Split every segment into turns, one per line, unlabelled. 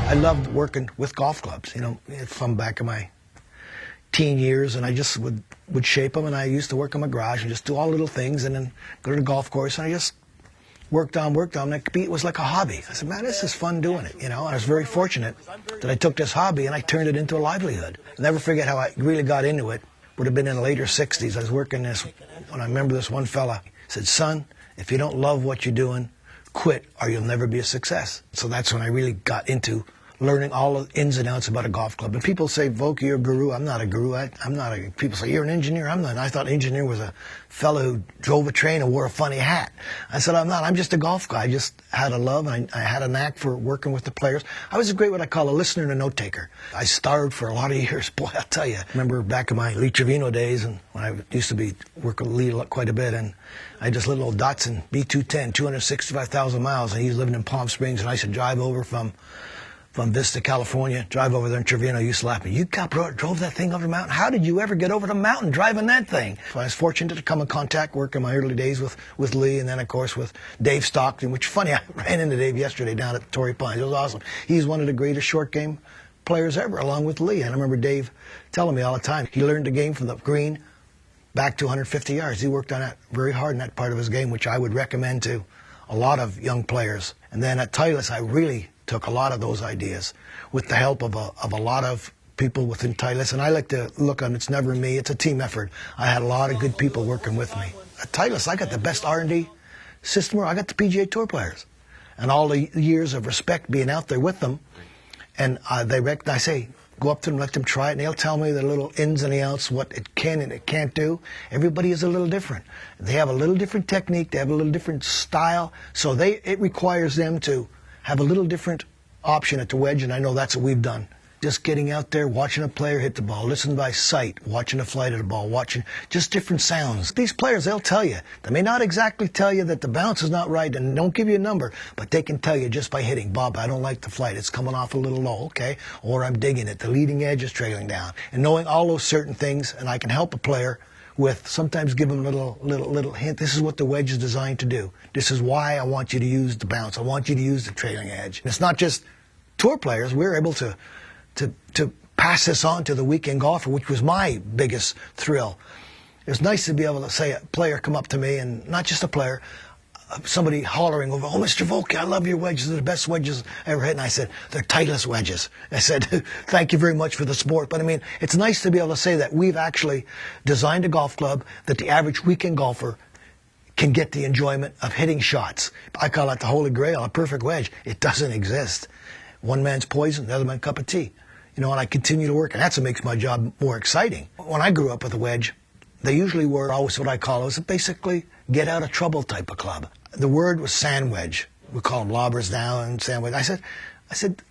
I loved working with golf clubs, you know, from back in my teen years, and I just would shape them, and I used to work in my garage and just do all little things, and then go to the golf course, and I just worked on. It was like a hobby. I said, man, this is fun doing it, you know. I was very fortunate that I took this hobby and I turned it into a livelihood. I'll never forget how I really got into it. Would have been in the later 60s. I was working this, when I remember this one fella said, son, if you don't love what you're doing, quit or you'll never be a success. So that's when I really got into learning all the ins and outs about a golf club. And people say, Vokey, you're a guru. I'm not a guru. People say, you're an engineer. I'm not. I thought engineer was a fellow who drove a train and wore a funny hat. I said, I'm not. I'm just a golf guy. I just had a love, and I had a knack for working with the players. I was a great, what I call a listener and a note taker. I starved for a lot of years. Boy, I'll tell you. I remember back in my Lee Trevino days, and when I used to be working with Lee quite a bit, and I had this little old Datsun B210, 265,000 miles, and he was living in Palm Springs, and I used to drive over from Vista, California, drive over there in Trevino. He used to laugh at me. You drove that thing over the mountain? How did you ever get over the mountain driving that thing? So I was fortunate to come in contact, work in my early days with Lee, and then, of course, with Dave Stockton, which, funny, I ran into Dave yesterday down at Torrey Pines. It was awesome. He's one of the greatest short game players ever, along with Lee. And I remember Dave telling me all the time, he learned the game from the green back to 150 yards. He worked on that very hard in that part of his game, which I would recommend to a lot of young players. And then at Titleist, I really took a lot of those ideas with the help of a lot of people within Titleist. And I like to look on, it's never me, it's a team effort. I had a lot of good people working with me. At Titleist, I got the best R&D system where I got the PGA Tour players. And all the years of respect being out there with them. And I say, go up to them, let them try it, and they'll tell me the little ins and the outs, what it can and it can't do. Everybody is a little different. They have a little different technique, they have a little different style, so it requires them to have a little different option at the wedge, and I know that's what we've done. Just getting out there, watching a player hit the ball, listening by sight, watching the flight of the ball, watching just different sounds. These players, they'll tell you. They may not exactly tell you that the bounce is not right and don't give you a number, but they can tell you just by hitting, Bob, I don't like the flight. It's coming off a little low, okay? Or I'm digging it. The leading edge is trailing down. And knowing all those certain things, and I can help a player with sometimes give them a little hint. This is what the wedge is designed to do. This is why I want you to use the bounce. I want you to use the trailing edge. And it's not just tour players. We're able to pass this on to the weekend golfer, which was my biggest thrill. It was nice to be able to say a player come up to me, and not just a player, somebody hollering over, oh, Mr. Vokey, I love your wedges. They're the best wedges I ever hit. And I said, they're Titleist wedges. I said, thank you very much for the sport. But I mean, it's nice to be able to say that we've actually designed a golf club that the average weekend golfer can get the enjoyment of hitting shots. I call it the holy grail, a perfect wedge. It doesn't exist. One man's poison, the other man's cup of tea. You know, and I continue to work, and that's what makes my job more exciting. When I grew up with a wedge, they usually were always what I call, it was basically get out of trouble type of club. The word was sand wedge. We call them lobbers now and sand wedge. I said,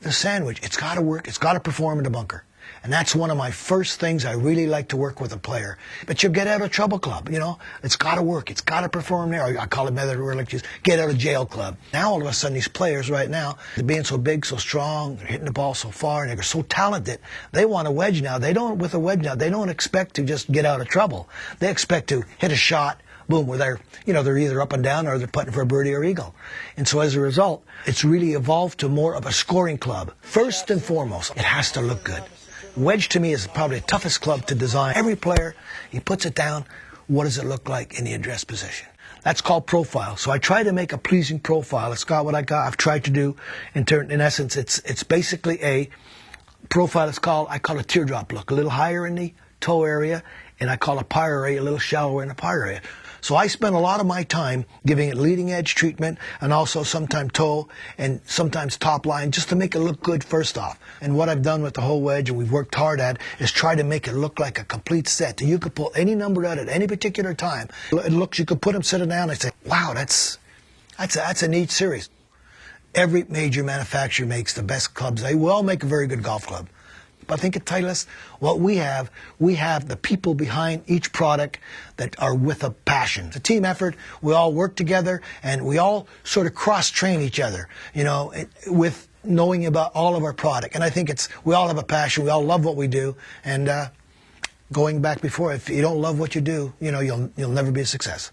the sand wedge, it's got to work, it's got to perform in the bunker. And that's one of my first things I really like to work with a player. But you get out of trouble club, you know. It's got to work. It's got to perform there. I call it another word like just get out of jail club. Now all of a sudden these players right now, they're being so big, so strong, they're hitting the ball so far, and they're so talented. They want a wedge now. With a wedge now, they don't expect to just get out of trouble. They expect to hit a shot, boom, where they're either up and down or they're putting for a birdie or eagle. And so as a result, it's really evolved to more of a scoring club. First and foremost, it has to look good. Wedge to me is probably the toughest club to design. Every player, he puts it down, what does it look like in the address position? That's called profile. So I try to make a pleasing profile. It's got what I've tried to do. In essence, it's basically a profile. I call it teardrop look, a little higher in the toe area, and I call a pyre area a little shallower in the pyre area. So I spend a lot of my time giving it leading edge treatment and also sometimes toe and sometimes top line just to make it look good first off. And what I've done with the whole wedge and we've worked hard at is try to make it look like a complete set. You could pull any number out at any particular time. It looks, you could put them, sit it down and say, wow, that's a neat series. Every major manufacturer makes the best clubs. They will make a very good golf club. I think at Titleist, what we have the people behind each product that are with a passion. It's a team effort. We all work together, and we all sort of cross-train each other, you know, with knowing about all of our product. And I think we all have a passion. We all love what we do. And going back before, if you don't love what you do, you know, you'll never be a success.